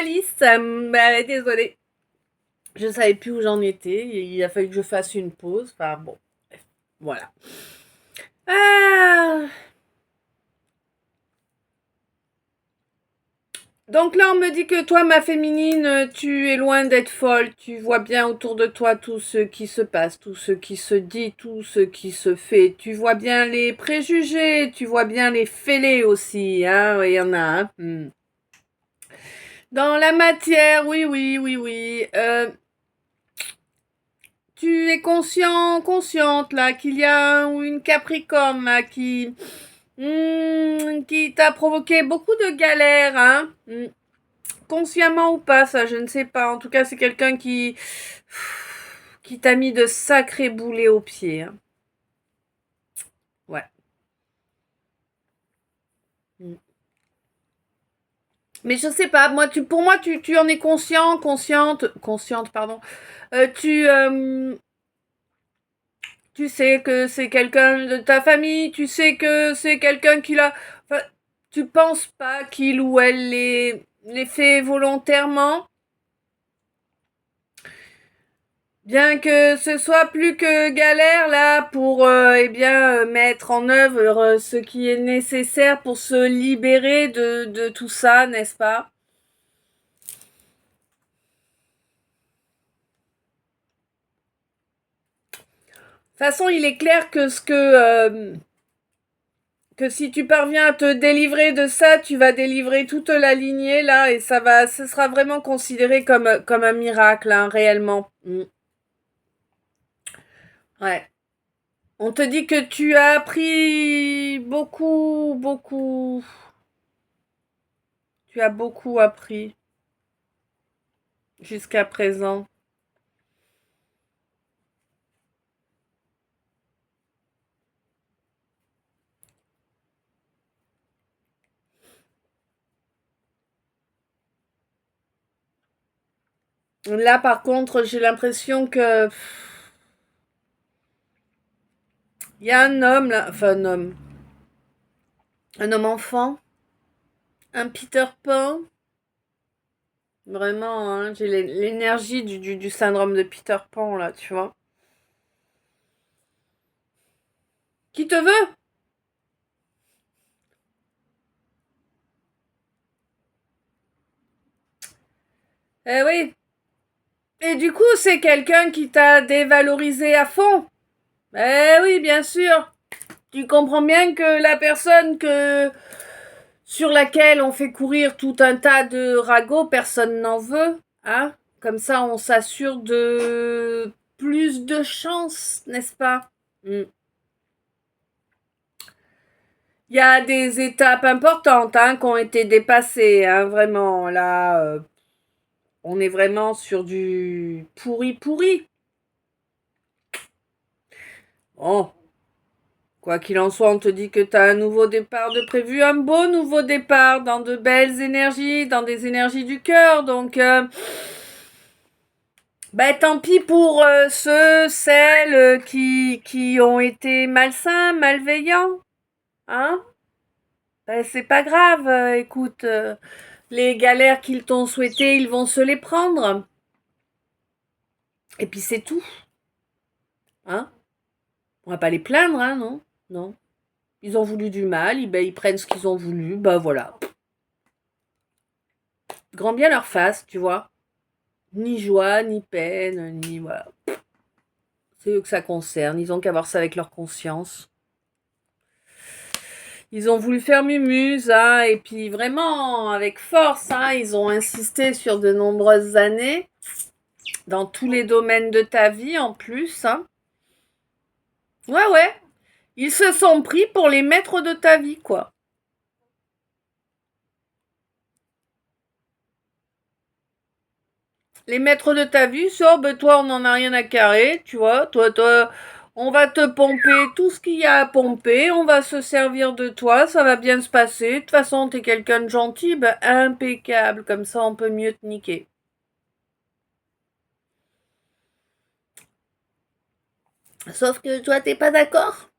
Alice. Désolée. Je savais plus où j'en étais. Il a fallu que je fasse une pause. Enfin bon, bref, voilà. Ah. Donc là, on me dit que toi, ma féminine, tu es loin d'être folle. Tu vois bien autour de toi tout ce qui se passe, tout ce qui se dit, tout ce qui se fait. Tu vois bien les préjugés, tu vois bien les fêlés aussi. Hein, il y en a. Hein. Dans la matière, oui, oui, oui, oui. Tu es consciente là, qu'il y a une Capricorne là qui t'a provoqué beaucoup de galères, hein. Consciemment ou pas, ça, je ne sais pas. En tout cas, c'est quelqu'un qui t'a mis de sacrés boulets aux pieds. Hein. Ouais. Mm. Mais je sais pas, pour moi, tu en es consciente, pardon. Euh, tu, euh, Tu sais que c'est quelqu'un de ta famille, tu sais que c'est quelqu'un qui l'a... Enfin, tu penses pas qu'il ou elle les fait volontairement, bien que ce soit plus que galère là pour mettre en œuvre ce qui est nécessaire pour se libérer de tout ça, n'est-ce pas? De toute façon, il est clair que si tu parviens à te délivrer de ça, tu vas délivrer toute la lignée là et ce sera vraiment considéré comme un miracle, hein, réellement. Ouais. On te dit que tu as appris beaucoup, beaucoup. Tu as beaucoup appris jusqu'à présent. Là, par contre, j'ai l'impression que il y a un homme là, enfin un homme enfant, un Peter Pan. Vraiment, hein, j'ai l'énergie du syndrome de Peter Pan là, tu vois. Qui te veut? Eh oui. Et du coup, c'est quelqu'un qui t'a dévalorisé à fond. Eh oui, bien sûr. Tu comprends bien que la personne sur laquelle on fait courir tout un tas de ragots, personne n'en veut, hein. Comme ça, on s'assure de plus de chances, n'est-ce pas? Mm. Il y a des étapes importantes qui ont été dépassées, hein, vraiment. Là, on est vraiment sur du pourri pourri. Bon, quoi qu'il en soit, on te dit que tu as un nouveau départ de prévu, un beau nouveau départ dans de belles énergies, dans des énergies du cœur. Donc, tant pis pour celles qui ont été malsains, malveillants. Hein? C'est pas grave. Écoute, les galères qu'ils t'ont souhaitées, ils vont se les prendre. Et puis c'est tout. Hein? On va pas les plaindre, hein, non? Non. Ils ont voulu du mal, ils prennent ce qu'ils ont voulu, bah voilà. Grand bien leur face, tu vois. Ni joie, ni peine, ni voilà. C'est eux que ça concerne. Ils ont qu'à voir ça avec leur conscience. Ils ont voulu faire mumuse, hein, et puis vraiment avec force, hein, ils ont insisté sur de nombreuses années, dans tous les domaines de ta vie en plus. Hein. Ouais, ouais. Ils se sont pris pour les maîtres de ta vie, quoi. Les maîtres de ta vie, ça, ben toi, on n'en a rien à carrer, tu vois. Toi, on va te pomper tout ce qu'il y a à pomper, on va se servir de toi, ça va bien se passer. De toute façon, t'es quelqu'un de gentil, ben impeccable, comme ça, on peut mieux te niquer. Sauf que toi, t'es pas d'accord.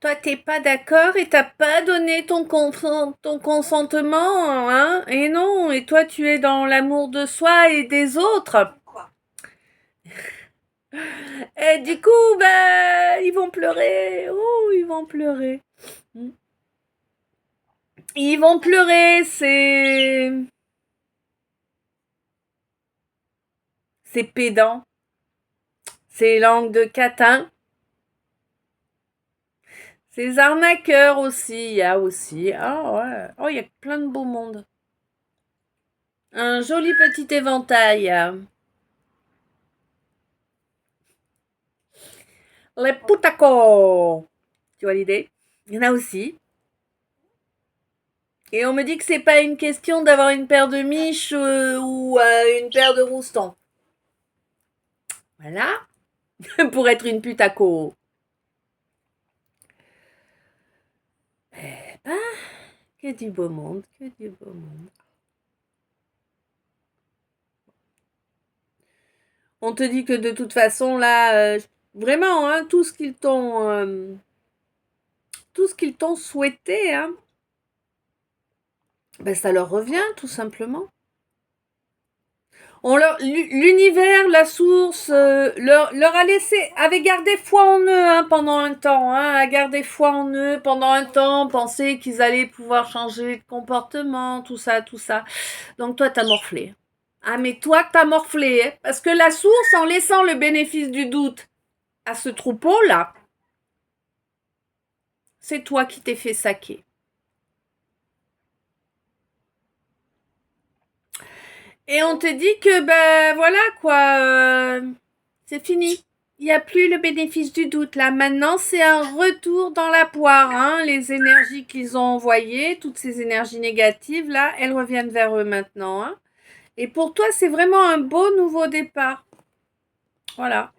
Toi, t'es pas d'accord et t'as pas donné ton consentement, hein? Et non, et toi, tu es dans l'amour de soi et des autres. Et du coup, bah, ils vont pleurer. Oh, ils vont pleurer. Ils vont pleurer, c'est pédant, c'est langue de catin, c'est arnaqueurs aussi, il y a aussi. Ah ouais, oh, il y a plein de beau monde. Un joli petit éventail. Les putacos. Tu vois l'idée? Il y en a aussi. Et on me dit que c'est pas une question d'avoir une paire de miches ou une paire de roustons. Voilà. Pour être une putaco. Eh ben, que du beau monde, que du beau monde. On te dit que de toute façon, là, vraiment, hein, tout ce qu'ils t'ont souhaité, hein, ben ça leur revient tout simplement. L'univers, la source, leur a laissé, avait gardé foi en eux hein, pendant un temps, hein, a gardé foi en eux pendant un temps, penser qu'ils allaient pouvoir changer de comportement, tout ça, tout ça. Donc toi, t'as morflé. Ah mais toi, t'as morflé, hein, parce que la source, en laissant le bénéfice du doute à ce troupeau-là, c'est toi qui t'es fait saquer. Et on te dit que, ben voilà quoi, c'est fini. Il n'y a plus le bénéfice du doute. Là, maintenant, c'est un retour dans la poire. Hein. Les énergies qu'ils ont envoyées, toutes ces énergies négatives, là, elles reviennent vers eux maintenant. Hein. Et pour toi, c'est vraiment un beau nouveau départ. Voilà.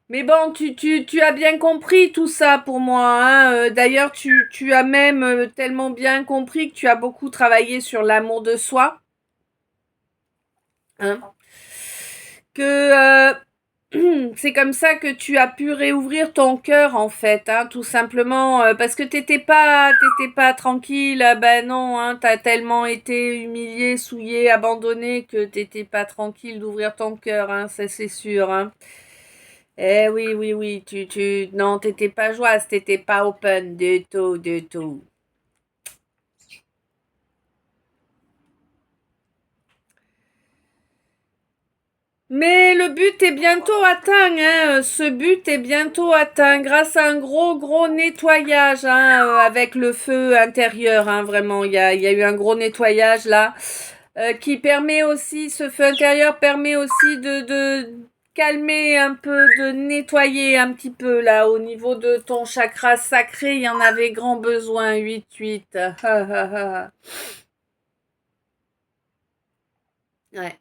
Mais bon, tu as bien compris tout ça pour moi. Hein. D'ailleurs, tu as même tellement bien compris que tu as beaucoup travaillé sur l'amour de soi. Hein. Que c'est comme ça que tu as pu réouvrir ton cœur en fait, hein, tout simplement parce que t'étais pas tranquille. Ben non, hein, t'as tellement été humilié, souillé, abandonné que t'étais pas tranquille d'ouvrir ton cœur, hein, ça c'est sûr. Hein. Eh oui, oui, oui, non, t'étais pas joyeuse, t'étais pas open du tout, du tout. Mais le but est bientôt atteint, hein. Ce but est bientôt atteint grâce à un gros nettoyage, hein, avec le feu intérieur, hein, vraiment. Il y a eu un gros nettoyage là, qui permet aussi, ce feu intérieur permet aussi de calmer un peu, de nettoyer un petit peu là, au niveau de ton chakra sacré. Il y en avait grand besoin, 8-8. Ouais.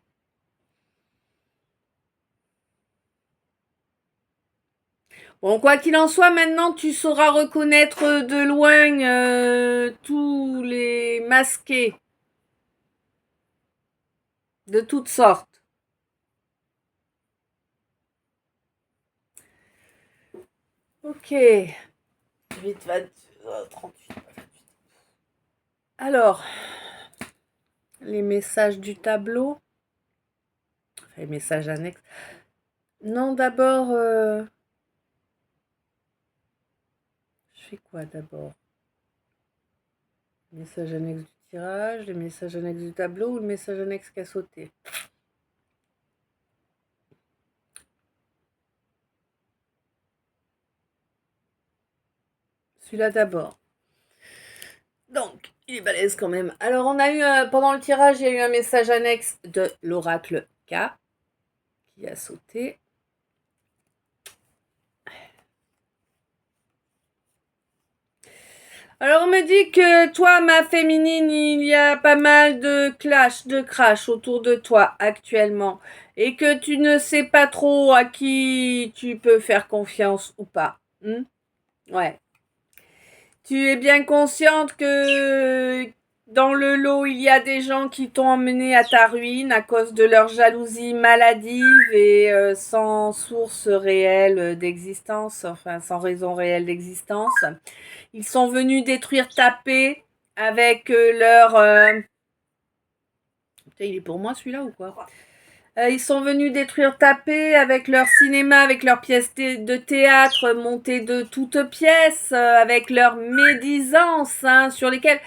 Bon, quoi qu'il en soit, maintenant tu sauras reconnaître de loin tous les masqués de toutes sortes. Ok. 8, 20, 38. Alors, les messages du tableau. Enfin, les messages annexes. Non, d'abord, je fais quoi d'abord? Message annexe du tirage, les messages annexes du tableau ou le message annexe qui a sauté? Celui-là d'abord. Donc, il est balèze quand même. Alors, on a eu, pendant le tirage, il y a eu un message annexe de l'oracle K qui a sauté. Alors, on me dit que toi, ma féminine, il y a pas mal de clash, de crash autour de toi actuellement. Et que tu ne sais pas trop à qui tu peux faire confiance ou pas. Ouais. Tu es bien consciente que dans le lot, il y a des gens qui t'ont emmené à ta ruine à cause de leur jalousie maladive et sans source réelle d'existence, enfin sans raison réelle d'existence. Ils sont venus détruire ta paix avec leur... Putain, il est pour moi celui-là ou quoi? Ils sont venus détruire ta paix avec leur cinéma, avec leurs pièces de théâtre montées de toutes pièces, avec leur médisance, hein, sur lesquelles...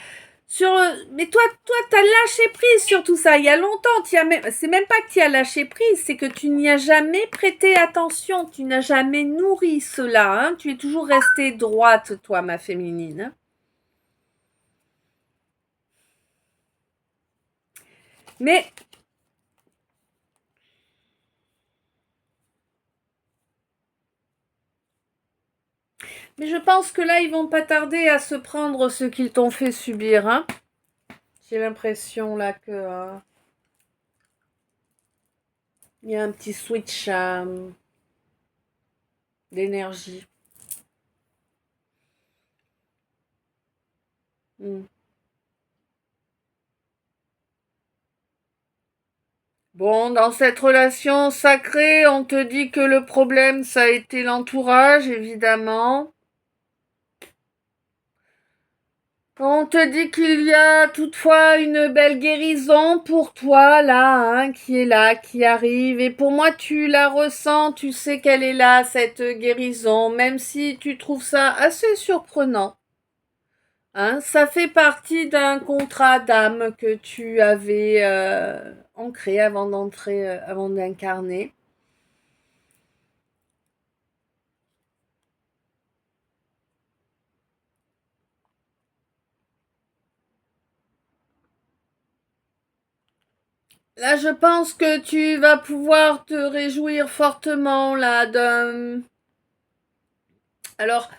Mais toi, t'as lâché prise sur tout ça. Il y a longtemps, c'est même pas que tu as lâché prise, c'est que tu n'y as jamais prêté attention. Tu n'as jamais nourri cela. Hein. Tu es toujours restée droite, toi, ma féminine. Hein. Mais je pense que là, ils vont pas tarder à se prendre ce qu'ils t'ont fait subir. Hein. J'ai l'impression là que il y a un petit switch d'énergie. Mm. Bon, dans cette relation sacrée, on te dit que le problème, ça a été l'entourage, évidemment. On te dit qu'il y a toutefois une belle guérison pour toi, là, qui arrive. Et pour moi, tu la ressens, tu sais qu'elle est là, cette guérison, même si tu trouves ça assez surprenant. Hein, ça fait partie d'un contrat d'âme que tu avais ancré avant d'incarner. Là, je pense que tu vas pouvoir te réjouir fortement là alors,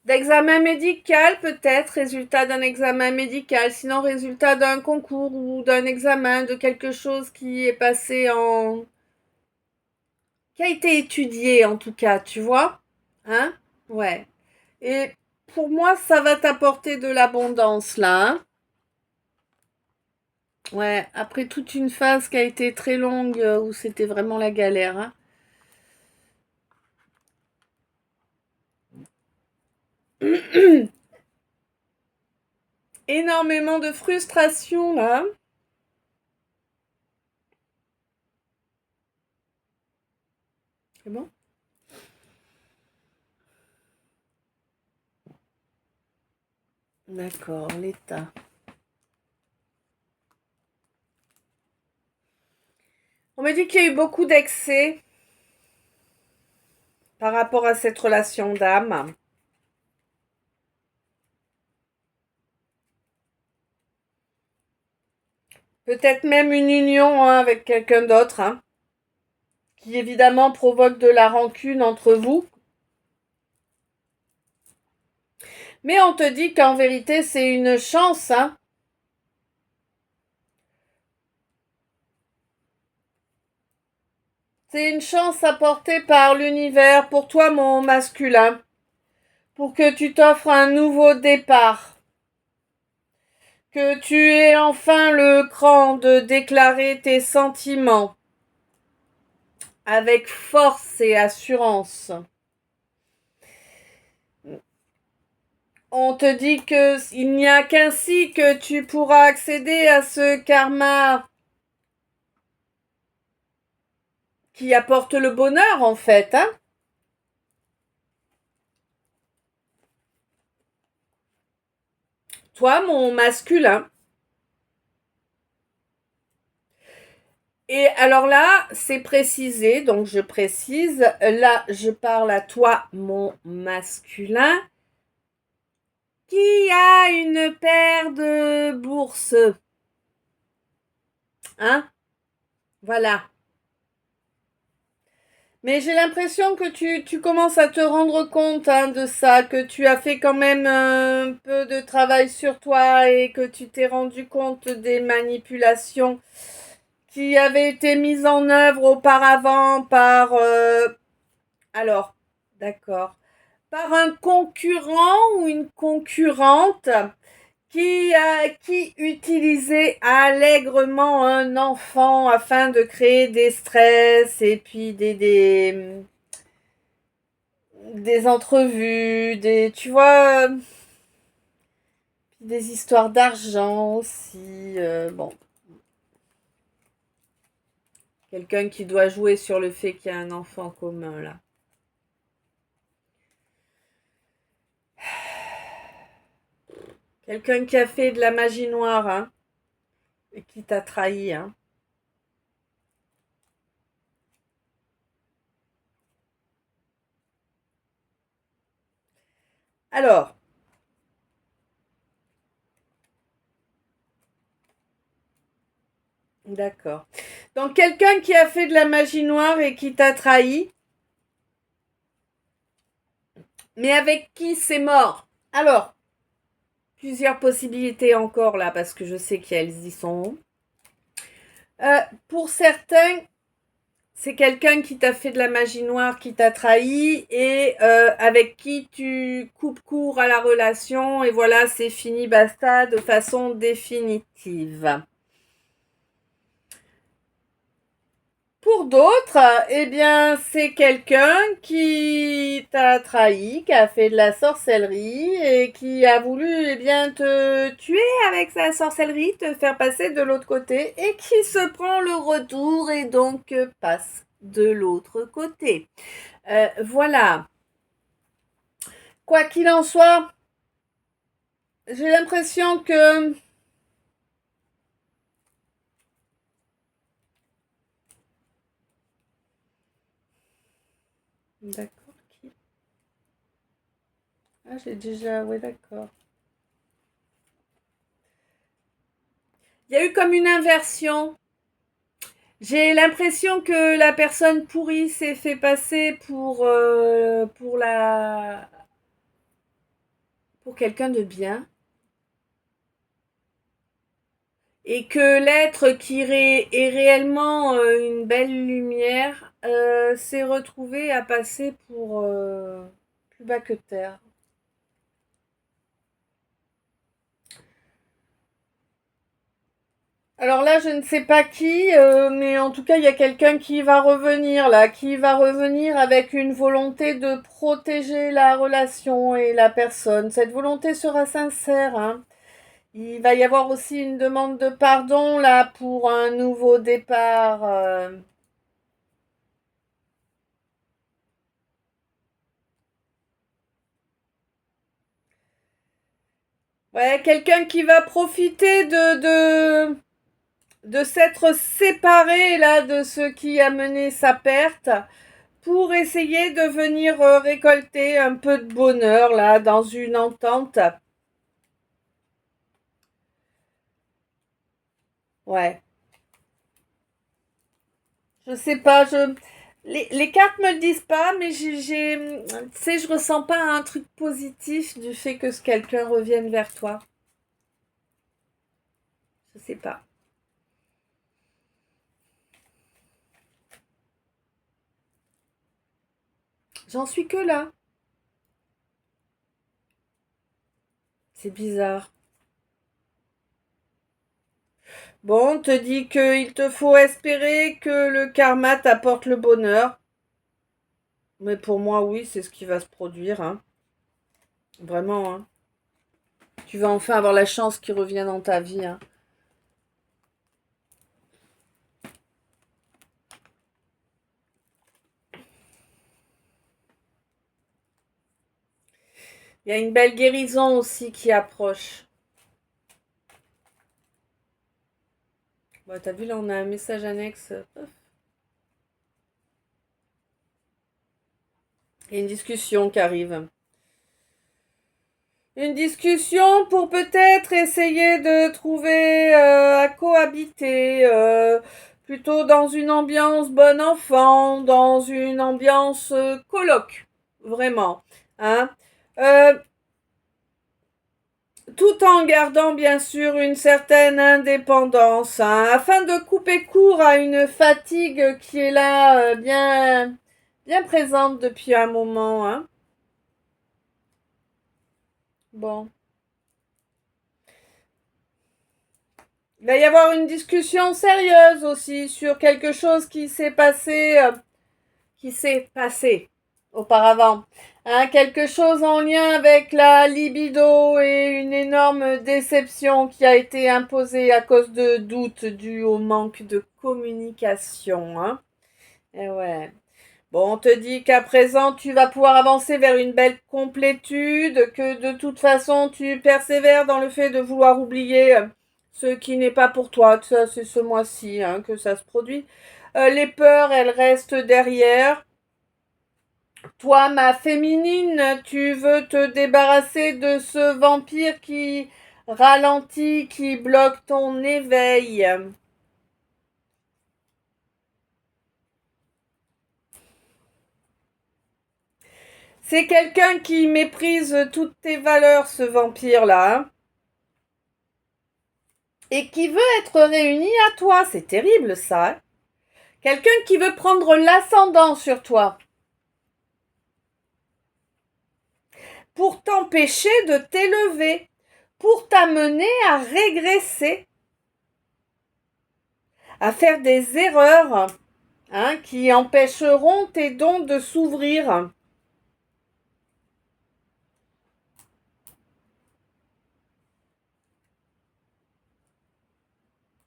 d'examen médical peut-être, résultat d'un examen médical, sinon résultat d'un concours ou d'un examen de quelque chose qui est passé qui a été étudié en tout cas, tu vois, hein, ouais. Et pour moi, ça va t'apporter de l'abondance là. Hein. Ouais, après toute une phase qui a été très longue où c'était vraiment la galère. Hein. Énormément de frustration là. C'est bon? D'accord, l'état. On me dit qu'il y a eu beaucoup d'excès par rapport à cette relation d'âme. Peut-être même une union avec quelqu'un d'autre, hein, qui évidemment provoque de la rancune entre vous. Mais on te dit qu'en vérité, c'est une chance. Hein. C'est une chance apportée par l'univers pour toi, mon masculin, pour que tu t'offres un nouveau départ. Que tu aies enfin le cran de déclarer tes sentiments avec force et assurance. On te dit qu'il n'y a qu'ainsi que tu pourras accéder à ce karma qui apporte le bonheur en fait. Hein. Toi, mon masculin. Et alors là, c'est précisé, donc je précise, là, je parle à toi, mon masculin, qui a une paire de bourses. Hein? Voilà. Mais j'ai l'impression que tu commences à te rendre compte de ça, que tu as fait quand même un peu de travail sur toi et que tu t'es rendu compte des manipulations qui avaient été mises en œuvre auparavant par... alors, d'accord. Par un concurrent ou une concurrente qui utilisait allègrement un enfant afin de créer des stress et puis des entrevues, tu vois, des histoires d'argent aussi. Bon, quelqu'un qui doit jouer sur le fait qu'il y a un enfant commun là. Quelqu'un qui a fait de la magie noire, hein, et qui t'a trahi, hein. Alors, d'accord. Donc, quelqu'un qui a fait de la magie noire et qui t'a trahi, mais avec qui c'est mort. Alors, plusieurs possibilités encore là, parce que je sais qu'elles y sont. Pour certains, c'est quelqu'un qui t'a fait de la magie noire, qui t'a trahi et avec qui tu coupes court à la relation et voilà, c'est fini, basta, de façon définitive. Pour d'autres, eh bien, c'est quelqu'un qui t'a trahi, qui a fait de la sorcellerie et qui a voulu, eh bien, te tuer avec sa sorcellerie, te faire passer de l'autre côté et qui se prend le retour et donc passe de l'autre côté. Voilà. Quoi qu'il en soit, j'ai l'impression que d'accord. Ah, j'ai déjà, oui, d'accord. Il y a eu comme une inversion. J'ai l'impression que la personne pourrie s'est fait passer pour quelqu'un de bien et que l'être qui est réellement une belle lumière s'est retrouvé à passer pour plus bas que terre. Alors là, je ne sais pas qui, mais en tout cas, il y a quelqu'un qui va revenir là, qui va revenir avec une volonté de protéger la relation et la personne. Cette volonté sera sincère, hein. Il va y avoir aussi une demande de pardon là pour un nouveau départ. Ouais, quelqu'un qui va profiter de s'être séparé là de ce qui a mené sa perte pour essayer de venir récolter un peu de bonheur là dans une entente. Ouais, je sais pas, les cartes me le disent pas, mais tu sais, je ressens pas un truc positif du fait que ce quelqu'un revienne vers toi. Je sais pas. J'en suis que là. C'est bizarre. Bon, on te dit qu'il te faut espérer que le karma t'apporte le bonheur. Mais pour moi, oui, c'est ce qui va se produire, hein. Vraiment, hein. Tu vas enfin avoir la chance qui revient dans ta vie, hein. Il y a une belle guérison aussi qui approche. Bah, t'as vu, là, on a un message annexe. Il y a une discussion qui arrive. Une discussion pour peut-être essayer de trouver à cohabiter, plutôt dans une ambiance bon enfant, dans une ambiance coloc, vraiment, hein. Euh, Tout en gardant bien sûr une certaine indépendance, hein, afin de couper court à une fatigue qui est là, bien présente depuis un moment, hein. Bon. Il va y avoir une discussion sérieuse aussi sur quelque chose qui s'est passé auparavant. Hein, quelque chose en lien avec la libido et une énorme déception qui a été imposée à cause de doutes dus au manque de communication. Hein. Et ouais. Bon, on te dit qu'à présent, tu vas pouvoir avancer vers une belle complétude, que de toute façon, tu persévères dans le fait de vouloir oublier ce qui n'est pas pour toi. Ça, c'est ce mois-ci hein, que ça se produit. Les peurs, elles restent derrière. Toi, ma féminine, tu veux te débarrasser de ce vampire qui ralentit, qui bloque ton éveil. C'est quelqu'un qui méprise toutes tes valeurs, ce vampire-là. Hein, et qui veut être réuni à toi. C'est terrible, ça. Hein, quelqu'un qui veut prendre l'ascendant sur toi. Pour t'empêcher de t'élever. Pour t'amener à régresser. À faire des erreurs hein, qui empêcheront tes dons de s'ouvrir.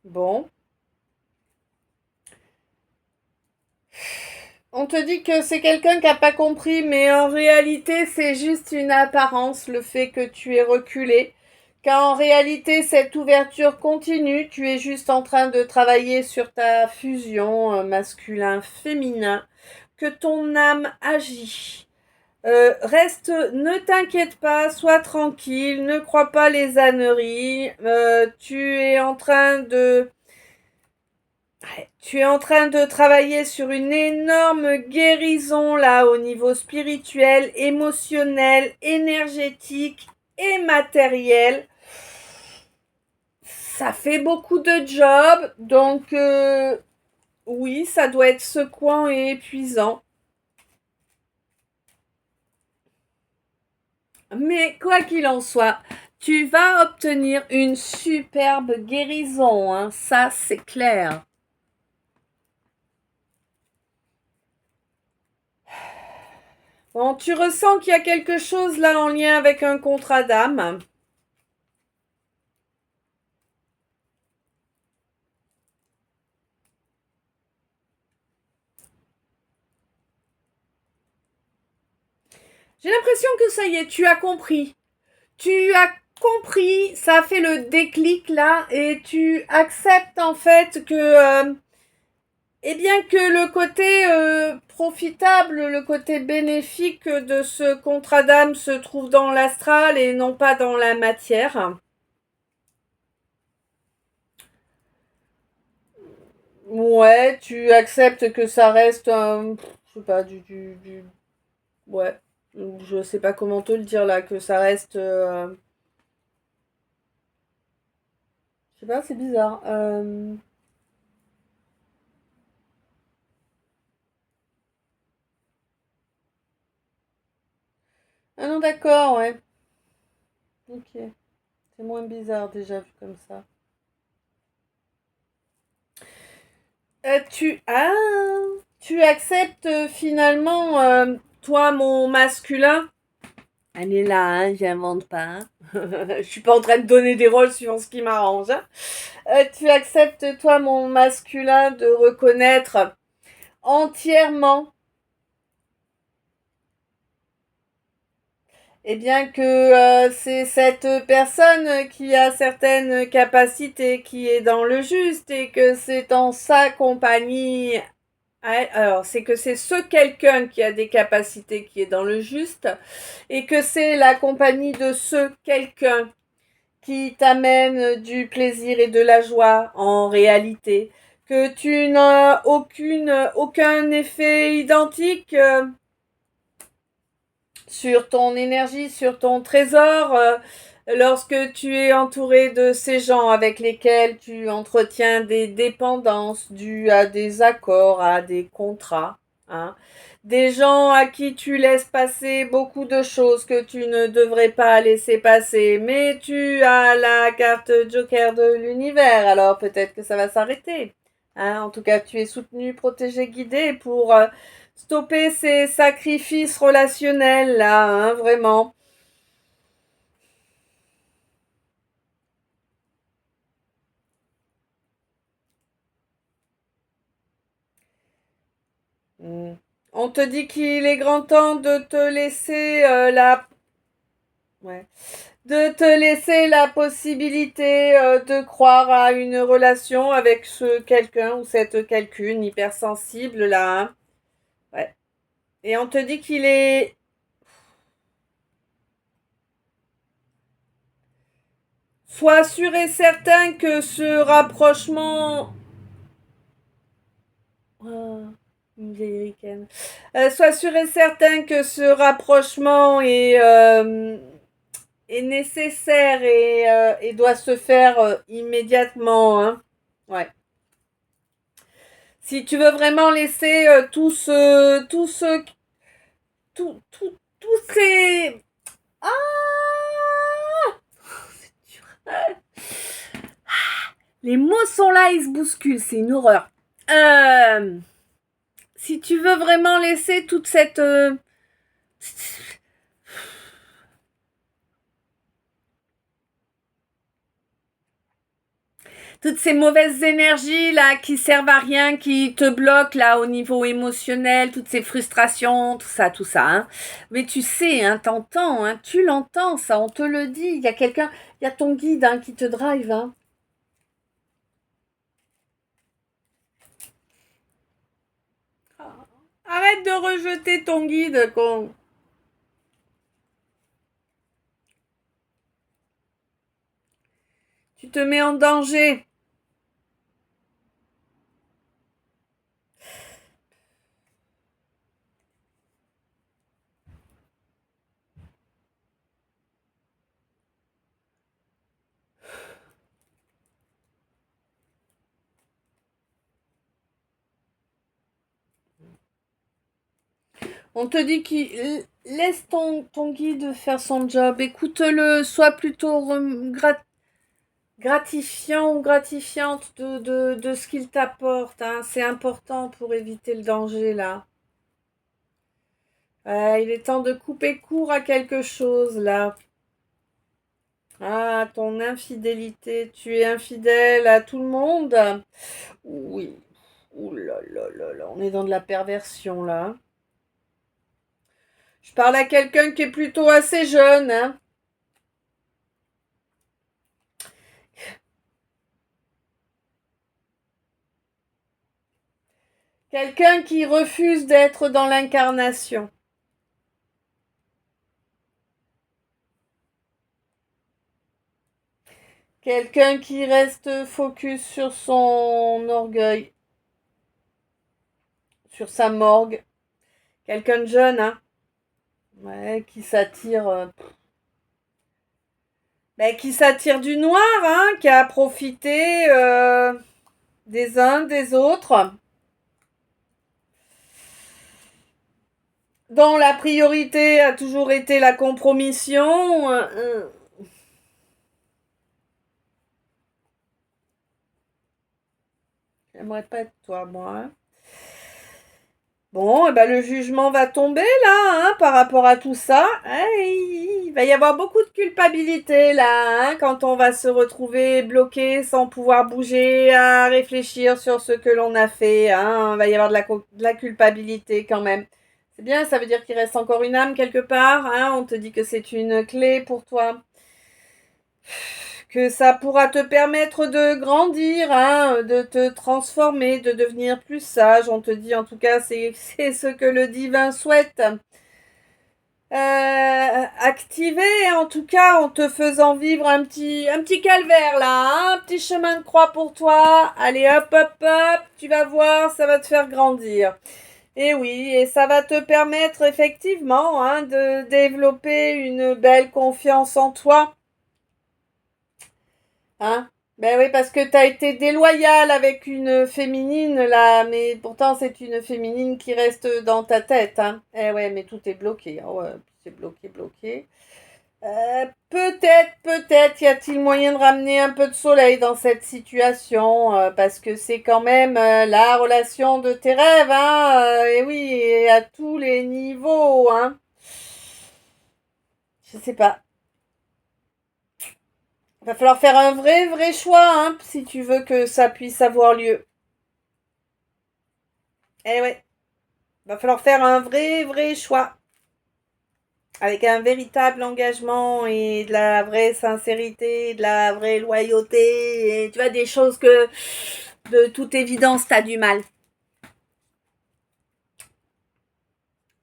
Bon. On te dit que c'est quelqu'un qui n'a pas compris, mais en réalité, c'est juste une apparence, le fait que tu es reculé. Car en réalité, cette ouverture continue. Tu es juste en train de travailler sur ta fusion masculin-féminin. Que ton âme agit. Reste, ne t'inquiète pas, sois tranquille, ne crois pas les âneries. Tu es en train de travailler sur une énorme guérison là au niveau spirituel, émotionnel, énergétique et matériel. Ça fait beaucoup de job, donc oui, ça doit être secouant et épuisant. Mais quoi qu'il en soit, tu vas obtenir une superbe guérison, hein, ça c'est clair. Bon, tu ressens qu'il y a quelque chose là en lien avec un contrat d'âme. J'ai l'impression que ça y est, tu as compris. Tu as compris, ça a fait le déclic là et tu acceptes en fait que eh bien que le côté profitable, le côté bénéfique de ce contrat d'âme se trouve dans l'astral et non pas dans la matière. Ouais, tu acceptes que ça reste je sais pas, ouais, je sais pas comment te le dire là, que ça reste, je sais pas, c'est bizarre. Ah non, d'accord, ouais, ok, c'est moins bizarre déjà vu comme ça. Tu acceptes finalement, toi, mon masculin. Elle est là, hein, j'invente pas. Hein. Je suis pas en train de donner des rôles suivant ce qui m'arrange. Hein. Tu acceptes, toi, mon masculin, de reconnaître entièrement, eh bien que c'est cette personne qui a certaines capacités qui est dans le juste et que c'est en sa compagnie. Alors, c'est que c'est ce quelqu'un qui a des capacités qui est dans le juste et que c'est la compagnie de ce quelqu'un qui t'amène du plaisir et de la joie en réalité. Que tu n'as aucun effet identique sur ton énergie, sur ton trésor, lorsque tu es entouré de ces gens avec lesquels tu entretiens des dépendances dues à des accords, à des contrats. hein. Des gens à qui tu laisses passer beaucoup de choses que tu ne devrais pas laisser passer, mais tu as la carte Joker de l'univers, alors peut-être que ça va s'arrêter. Hein, en tout cas, tu es soutenu, protégé, guidé pour stopper ces sacrifices relationnels là, hein, vraiment. Mm. On te dit qu'il est grand temps de te laisser ouais, de te laisser la possibilité de croire à une relation avec ce quelqu'un ou cette quelqu'une hypersensible là. Hein. Ouais. Et on te dit qu'il est. Sois sûr et certain que ce rapprochement. Oh, une vieille ricaine. Sois sûr et certain que ce rapprochement est nécessaire et doit se faire immédiatement. Hein. Ouais. Si tu veux vraiment laisser tous ces... Ah, c'est dur. Les mots sont là, ils se bousculent, c'est une horreur. Si tu veux vraiment laisser toute cette... toutes ces mauvaises énergies là qui servent à rien, qui te bloquent là au niveau émotionnel, toutes ces frustrations, tout ça. Hein. Mais tu sais, hein, t'entends, hein, tu l'entends ça, on te le dit. Il y a quelqu'un, il y a ton guide hein, qui te drive. Hein. Arrête de rejeter ton guide, con. Tu te mets en danger. On te dit qu'il laisse ton guide faire son job. Écoute-le, sois plutôt gratifiant ou gratifiante de ce qu'il t'apporte. Hein. C'est important pour éviter le danger là. Il est temps de couper court à quelque chose là. Ah, ton infidélité. Tu es infidèle à tout le monde. Oui. Ouh là là là là. On est dans de la perversion là. Je parle à quelqu'un qui est plutôt assez jeune. Hein. Quelqu'un qui refuse d'être dans l'incarnation. Quelqu'un qui reste focus sur son orgueil, sur sa morgue. Quelqu'un de jeune, hein. Ouais, qui s'attire. Qui s'attire du noir, hein, qui a profité des uns, des autres. Dont la priorité a toujours été la compromission. J'aimerais pas être toi, moi. Hein. Bon, le jugement va tomber là, hein, par rapport à tout ça. Il va y avoir beaucoup de culpabilité là, hein, quand on va se retrouver bloqué sans pouvoir bouger, à réfléchir sur ce que l'on a fait. Hein. Il va y avoir de la culpabilité quand même. C'est bien, ça veut dire qu'il reste encore une âme quelque part. Hein. On te dit que c'est une clé pour toi. Que ça pourra te permettre de grandir, hein, de te transformer, de devenir plus sage. On te dit en tout cas, c'est ce que le divin souhaite. Activer en tout cas en te faisant vivre un petit calvaire là, hein, un petit chemin de croix pour toi. Allez hop hop hop, tu vas voir, ça va te faire grandir. Et oui, et ça va te permettre effectivement hein, de développer une belle confiance en toi. Hein. Ben oui, parce que t'as été déloyale avec une féminine là, mais pourtant c'est une féminine qui reste dans ta tête, hein. Eh ouais, mais tout est bloqué. Ah ouais, c'est bloqué, bloqué. Peut-être y a-t-il moyen de ramener un peu de soleil dans cette situation, parce que c'est quand même la relation de tes rêves, hein. Et oui, et à tous les niveaux, hein. Je sais pas. Va falloir faire un vrai choix, hein, si tu veux que ça puisse avoir lieu. Eh ouais, va falloir faire un vrai choix. Avec un véritable engagement et de la vraie sincérité, de la vraie loyauté, et tu vois, des choses que de toute évidence t'as du mal.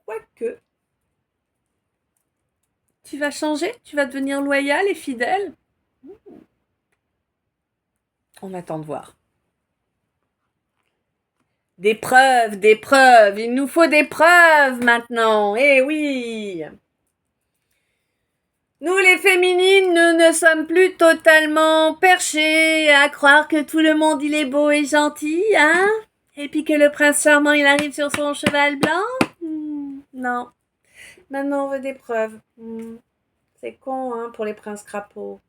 Quoique, tu vas changer, tu vas devenir loyal et fidèle. On attend de voir. Des preuves, il nous faut des preuves maintenant, eh oui. Nous les féminines, nous ne sommes plus totalement perchées à croire que tout le monde il est beau et gentil, hein. Et puis que le prince charmant il arrive sur son cheval blanc. Non. Maintenant on veut des preuves. C'est con, hein, pour les princes crapauds.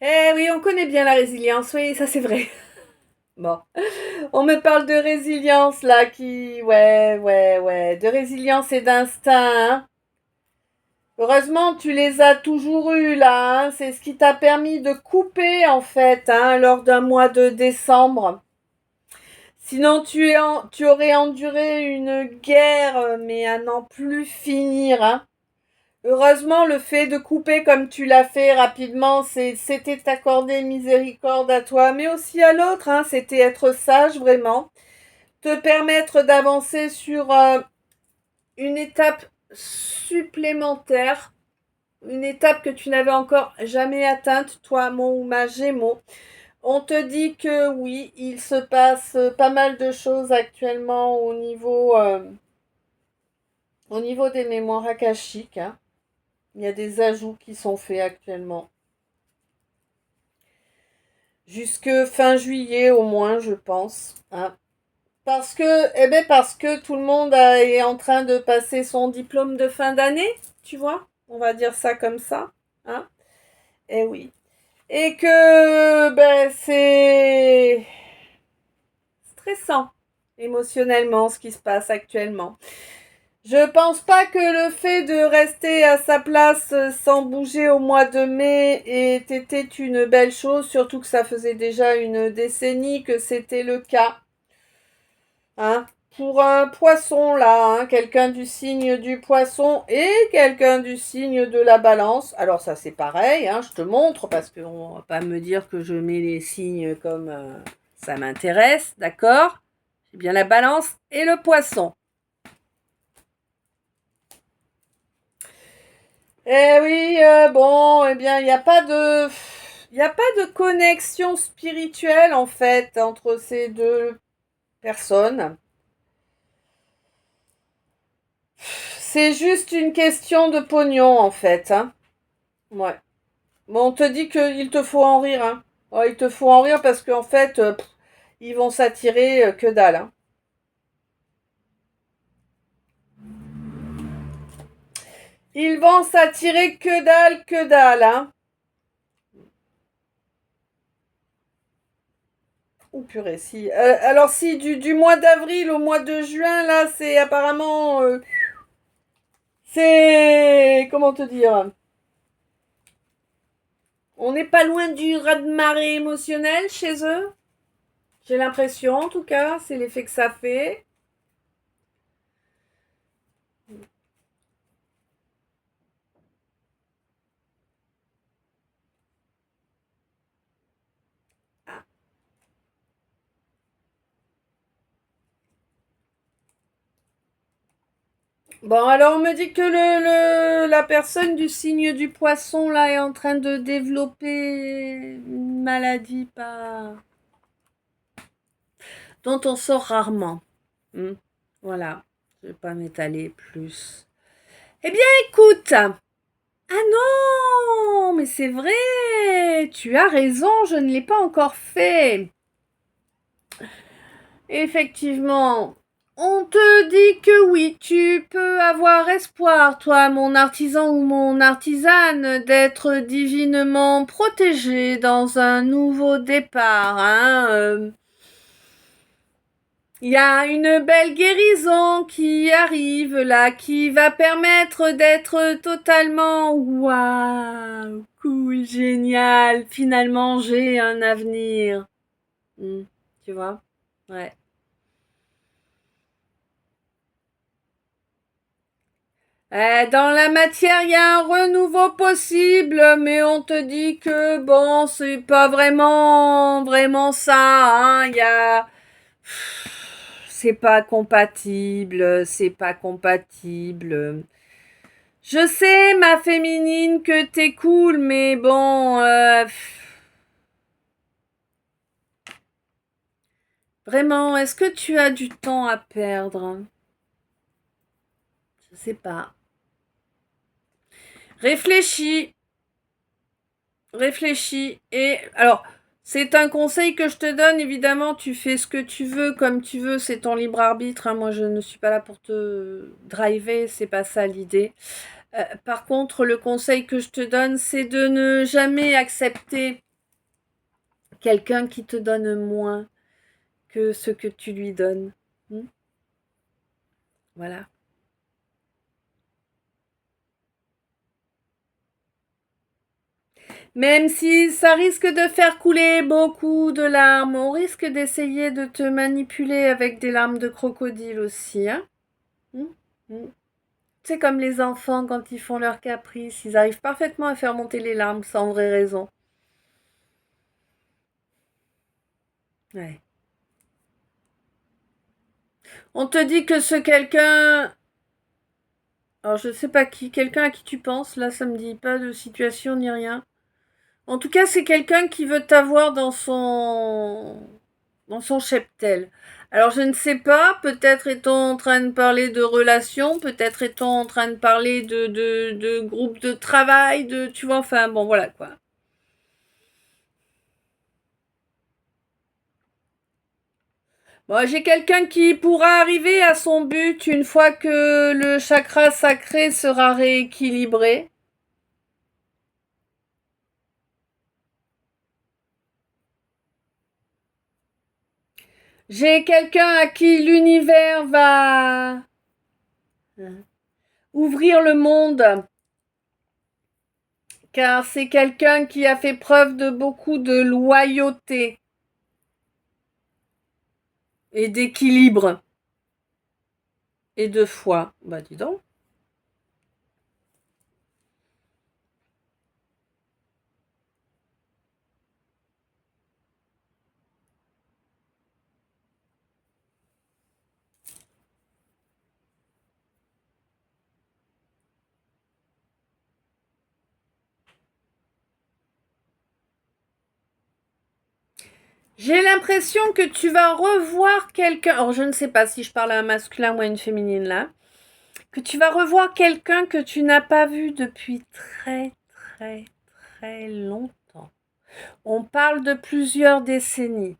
Eh oui, on connaît bien la résilience, oui, ça c'est vrai. Bon. On me parle de résilience là qui. Ouais. De résilience et d'instinct, hein. Heureusement, tu les as toujours eus là, hein. C'est ce qui t'a permis de couper en fait, hein, lors d'un mois de décembre. Sinon, tu aurais enduré une guerre, mais à n'en plus finir, hein. Heureusement, le fait de couper comme tu l'as fait rapidement, c'était t'accorder miséricorde à toi, mais aussi à l'autre, hein. C'était être sage vraiment, te permettre d'avancer sur une étape supplémentaire, une étape que tu n'avais encore jamais atteinte, toi, mon ou ma Gémeaux. On te dit que oui, il se passe pas mal de choses actuellement au niveau des mémoires akashiques, hein. Il y a des ajouts qui sont faits actuellement. Jusque fin juillet au moins, je pense, hein. Parce que tout le monde est en train de passer son diplôme de fin d'année, tu vois. On va dire ça comme ça, hein. Eh oui. Et que c'est stressant émotionnellement ce qui se passe actuellement. Je pense pas que le fait de rester à sa place sans bouger au mois de mai ait été une belle chose, surtout que ça faisait déjà une décennie que c'était le cas. Hein, pour un poisson là, hein, quelqu'un du signe du poisson et quelqu'un du signe de la balance. Alors ça c'est pareil, hein, je te montre parce qu'on va pas me dire que je mets les signes comme ça m'intéresse, d'accord. J'ai bien la balance et le poisson. Eh oui, bon, eh bien, il n'y a pas de connexion spirituelle en fait entre ces deux personnes. C'est juste une question de pognon en fait, hein. Ouais. Bon, on te dit qu'il te faut en rire, hein. Ouais, il te faut en rire parce qu'en fait, ils vont s'attirer que dalle, hein. Ils vont s'attirer que dalle, hein. Oh purée, si. Alors si, du mois d'avril au mois de juin, là, c'est apparemment... c'est... Comment te dire? On n'est pas loin du raz-de-marée émotionnel chez eux. J'ai l'impression, en tout cas, c'est l'effet que ça fait. Bon, alors on me dit que la personne du signe du poisson là est en train de développer une maladie pas dont on sort rarement. Hmm. Voilà, je vais pas m'étaler plus. Eh bien, écoute. Ah non, mais c'est vrai. Tu as raison, je ne l'ai pas encore fait. Effectivement. On te dit que oui, tu peux avoir espoir, toi, mon artisan ou mon artisane, d'être divinement protégé dans un nouveau départ, hein. Il y a une belle guérison qui arrive là, qui va permettre d'être totalement waouh, cool, génial. Finalement, j'ai un avenir. Hmm, tu vois? Ouais. Dans la matière, il y a un renouveau possible, mais on te dit que bon, c'est pas vraiment ça, hein. Il y a c'est pas compatible, c'est pas compatible. Je sais, ma féminine, que t'es cool, mais bon, vraiment, est-ce que tu as du temps à perdre? Je sais pas. Réfléchis, réfléchis. Et alors, c'est un conseil que je te donne, évidemment, tu fais ce que tu veux, comme tu veux, c'est ton libre arbitre, hein. Moi, je ne suis pas là pour te driver, c'est pas ça l'idée. Par contre, le conseil que je te donne, c'est de ne jamais accepter quelqu'un qui te donne moins que ce que tu lui donnes. Hmm. Voilà. Même si ça risque de faire couler beaucoup de larmes, on risque d'essayer de te manipuler avec des larmes de crocodile aussi, hein. Hmm. Hmm. C'est comme les enfants quand ils font leurs caprices, ils arrivent parfaitement à faire monter les larmes sans vraie raison. Ouais. On te dit que ce quelqu'un, alors je sais pas qui, quelqu'un à qui tu penses, là ça me dit pas de situation ni rien. En tout cas, c'est quelqu'un qui veut t'avoir dans son cheptel. Alors je ne sais pas, peut-être est-on en train de parler de relations, peut-être est-on en train de parler de groupe de travail, tu vois, enfin bon voilà quoi. Bon, j'ai quelqu'un qui pourra arriver à son but une fois que le chakra sacré sera rééquilibré. J'ai quelqu'un à qui l'univers va ouvrir le monde, car c'est quelqu'un qui a fait preuve de beaucoup de loyauté et d'équilibre et de foi. Bah dis donc. J'ai l'impression que tu vas revoir quelqu'un. Alors je ne sais pas si je parle à un masculin ou à une féminine là. Que tu vas revoir quelqu'un que tu n'as pas vu depuis très très très longtemps. On parle de plusieurs décennies.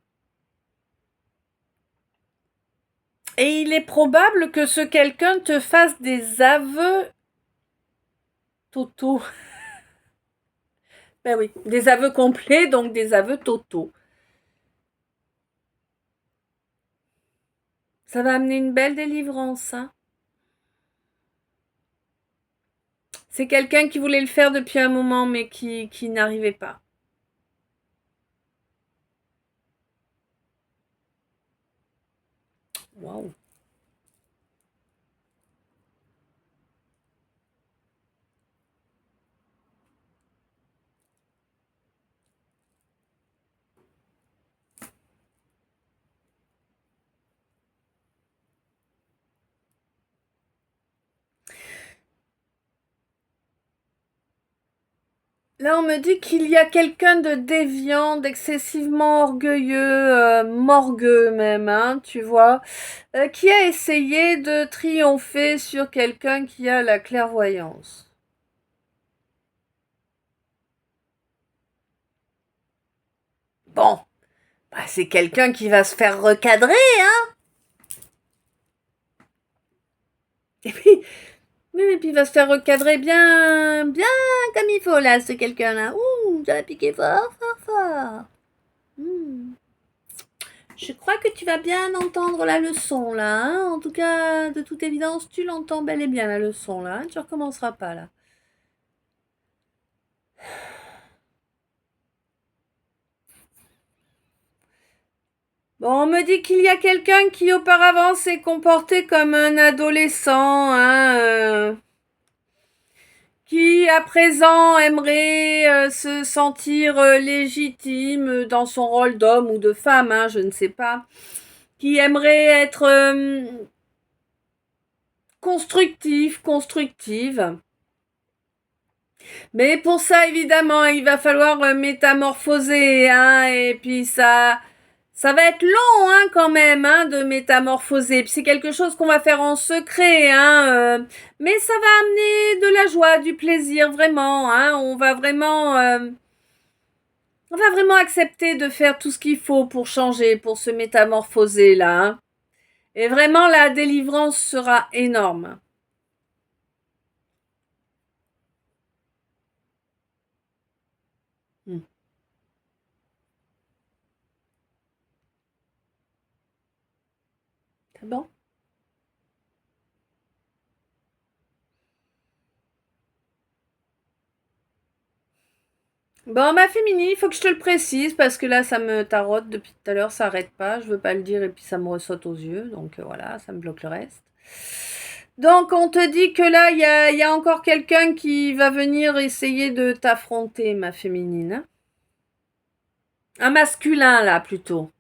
Et il est probable que ce quelqu'un te fasse des aveux totaux. Ben oui, des aveux complets, donc des aveux totaux. Ça va amener une belle délivrance, hein. C'est quelqu'un qui voulait le faire depuis un moment, mais qui n'arrivait pas. Waouh. Là, on me dit qu'il y a quelqu'un de déviant, d'excessivement orgueilleux, morgueux même, hein, tu vois, qui a essayé de triompher sur quelqu'un qui a la clairvoyance. Bon, bah, c'est quelqu'un qui va se faire recadrer, hein. Et puis, mais puis il va se faire recadrer bien, bien comme il faut, là, ce quelqu'un-là. Ouh, ça va piquer fort, fort, fort. Hmm. Je crois que tu vas bien entendre la leçon, là, hein. En tout cas, de toute évidence, tu l'entends bel et bien, la leçon, là, hein. Tu recommenceras pas, là. Bon, on me dit qu'il y a quelqu'un qui auparavant s'est comporté comme un adolescent, hein, qui à présent aimerait se sentir légitime dans son rôle d'homme ou de femme, hein, je ne sais pas, qui aimerait être constructive. Mais pour ça, évidemment, il va falloir métamorphoser, hein, et puis ça va être long, hein, quand même, hein, de métamorphoser. Puis c'est quelque chose qu'on va faire en secret, hein, mais ça va amener de la joie, du plaisir, vraiment, hein. On va vraiment accepter de faire tout ce qu'il faut pour changer, pour se métamorphoser, là, hein. Et vraiment, la délivrance sera énorme. Hmm. C'est bon? Bon, ma féminine, il faut que je te le précise parce que là, ça me taraude depuis tout à l'heure, ça arrête pas. Je veux pas le dire et puis ça me ressaute aux yeux. Donc voilà, ça me bloque le reste. Donc on te dit que là, il y a encore quelqu'un qui va venir essayer de t'affronter, ma féminine, hein. Un masculin, là, plutôt.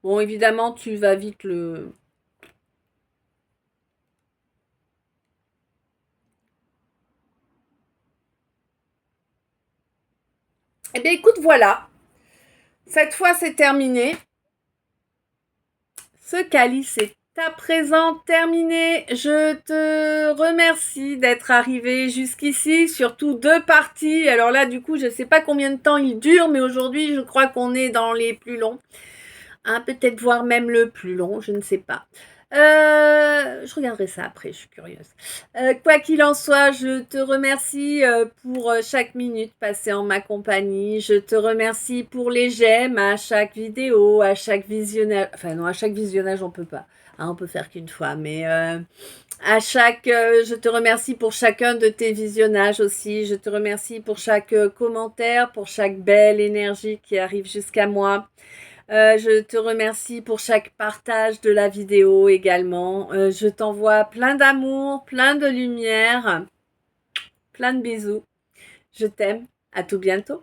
Bon, évidemment, tu vas vite le... Eh bien, écoute, voilà. Cette fois, c'est terminé. Ce calice est à présent terminé. Je te remercie d'être arrivé jusqu'ici, surtout deux parties. Alors là, du coup, je ne sais pas combien de temps il dure, mais aujourd'hui, je crois qu'on est dans les plus longs. Hein, peut-être voir même le plus long, je ne sais pas. Je regarderai ça après, je suis curieuse. Quoi qu'il en soit, je te remercie pour chaque minute passée en ma compagnie. Je te remercie pour les j'aime à chaque vidéo, à chaque visionnage. Enfin non, à chaque visionnage on peut pas. Hein, on peut faire qu'une fois, mais à chaque, je te remercie pour chacun de tes visionnages aussi. Je te remercie pour chaque commentaire, pour chaque belle énergie qui arrive jusqu'à moi. Je te remercie pour chaque partage de la vidéo également. Je t'envoie plein d'amour, plein de lumière, plein de bisous. Je t'aime. À tout bientôt.